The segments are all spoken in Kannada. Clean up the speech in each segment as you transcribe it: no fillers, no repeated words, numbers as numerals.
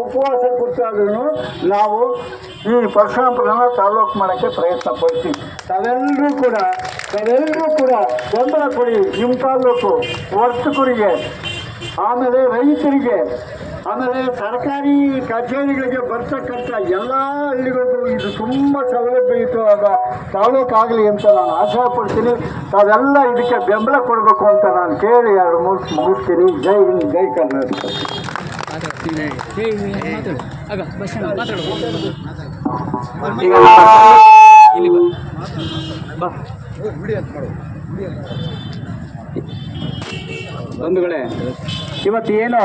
ಉಪವಾಸ ಕೂತಾದ್ರೂ ನಾವು ಈ ಪರಶುರಾಮಪುರನ ತಾಲೂಕು ಮಾಡೋಕ್ಕೆ ಪ್ರಯತ್ನ ಪಡ್ತೀವಿ. ತಾವೆಲ್ಲರೂ ಕೂಡ ಬೆಂಬಲ ಕೊಡಿ. ನಿಮ್ಮ ತಾಲೂಕು ವರ್ತಕರಿಗೆ, ಆಮೇಲೆ ರೈತರಿಗೆ, ಆಮೇಲೆ ಸರ್ಕಾರಿ ಕಚೇರಿಗಳಿಗೆ ಬರ್ತಕ್ಕಂಥ ಎಲ್ಲ ಹಳ್ಳಿಗಳಿಗೂ ಇದು ತುಂಬ ಸೌಲಭ್ಯಯುತವಾದ ತಾಲೂಕು ಆಗಲಿ ಅಂತ ನಾನು ಆಶೆ ಪಡ್ತೀನಿ. ತಾವೆಲ್ಲ ಇದಕ್ಕೆ ಬೆಂಬಲ ಕೊಡಬೇಕು ಅಂತ ನಾನು ಕೇಳಿ ಎರಡು ಮುಗಿಸ್ತೀನಿ. ಜೈ ಹಿಂದ್, ಜೈ ಕರ್ನಾಟಕ. ಬಂಧುಗಳೇ, ಇವತ್ತು ಏನು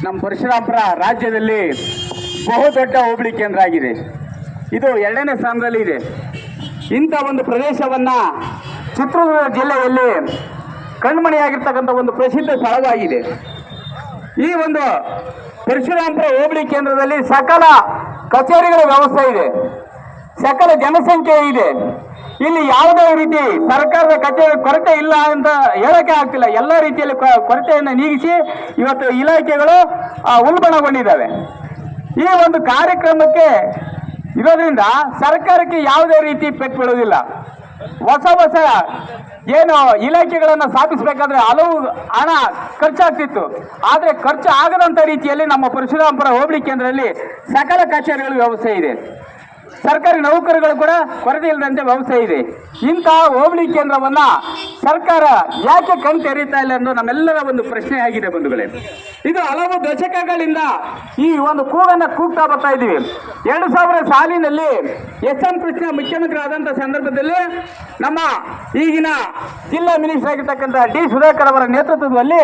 ನಮ್ಮ ಪರಶುರಾಮಪುರ ರಾಜ್ಯದಲ್ಲಿ ಬಹುದೊಡ್ಡ ಹೋಬಳಿ ಕೇಂದ್ರ ಆಗಿದೆ. ಇದು 2ನೇ ಸ್ಥಾನದಲ್ಲಿ ಇದೆ. ಇಂಥ ಒಂದು ಪ್ರದೇಶವನ್ನು ಚಿತ್ರದುರ್ಗ ಜಿಲ್ಲೆಯಲ್ಲಿ ಕಣ್ಮಣಿಯಾಗಿರ್ತಕ್ಕಂಥ ಒಂದು ಪ್ರಸಿದ್ಧ ಸ್ಥಳವಾಗಿದೆ. ಈ ಒಂದು ಪರಶುರಾಮಪುರ ಹೋಬಳಿ ಕೇಂದ್ರದಲ್ಲಿ ಸಕಲ ಕಚೇರಿಗಳ ವ್ಯವಸ್ಥೆ ಇದೆ, ಸಕಲ ಜನಸಂಖ್ಯೆ ಇದೆ. ಇಲ್ಲಿ ಯಾವುದೇ ರೀತಿ ಸರ್ಕಾರದ ಕಚೇರಿ ಕೊರತೆ ಇಲ್ಲ ಅಂತ ಹೇಳಕ್ಕೆ ಆಗ್ತಿಲ್ಲ. ಎಲ್ಲ ರೀತಿಯಲ್ಲಿ ಕೊರತೆಯನ್ನು ನೀಗಿಸಿ ಇವತ್ತು ಇಲಾಖೆಗಳು ಉಲ್ಬಣಗೊಂಡಿದ್ದಾವೆ. ಈ ಒಂದು ಕಾರ್ಯಕ್ರಮಕ್ಕೆ ಇರೋದ್ರಿಂದ ಸರ್ಕಾರಕ್ಕೆ ಯಾವುದೇ ರೀತಿ ಪೆಟ್ಟು ಬೀಳುವುದಿಲ್ಲ. ಹೊಸ ಏನು ಇಲಾಖೆಗಳನ್ನು ಸ್ಥಾಪಿಸಬೇಕಾದ್ರೆ ಹಲವು ಹಣ ಖರ್ಚಾಗ್ತಿತ್ತು. ಆದರೆ ಖರ್ಚು ಆಗದಂಥ ರೀತಿಯಲ್ಲಿ ನಮ್ಮ ಪರಶುರಾಮಪುರ ಹೋಬಳಿ ಕೇಂದ್ರದಲ್ಲಿ ಸಕಲ ಕಚೇರಿಗಳ ವ್ಯವಸ್ಥೆ ಇದೆ. ಸರ್ಕಾರಿ ನೌಕರಗಳು ಕೂಡ ಕೊರತೆ ಇಲ್ಲದಂತೆ ವ್ಯವಸ್ಥೆ ಇದೆ. ಇಂತಹ ಹೋಬಳಿ ಕೇಂದ್ರವನ್ನು ಸರ್ಕಾರ ಯಾಕೆ ಕಣ್ ತೆರೀತಾ ಇಲ್ಲ ಎಂದು ನಮ್ಮೆಲ್ಲರ ಒಂದು ಪ್ರಶ್ನೆ ಆಗಿದೆ ಬಂಧುಗಳೇ. ಇದು ಹಲವು ದಶಕಗಳಿಂದ ಈ ಒಂದು ಕೂಗನ್ನು ಕೂಗ್ತಾ ಬರ್ತಾ ಇದ್ದೀವಿ. 2000 ಸಾಲಿನಲ್ಲಿ ಎಸ್.ಎಂ. ಕೃಷ್ಣ ಮುಖ್ಯಮಂತ್ರಿ ಆದಂಥ ಸಂದರ್ಭದಲ್ಲಿ ನಮ್ಮ ಈಗಿನ ಜಿಲ್ಲಾ ಮಿನಿಸ್ಟರ್ ಆಗಿರ್ತಕ್ಕಂಥ ಡಿ. ಸುಧಾಕರ್ ಅವರ ನೇತೃತ್ವದಲ್ಲಿ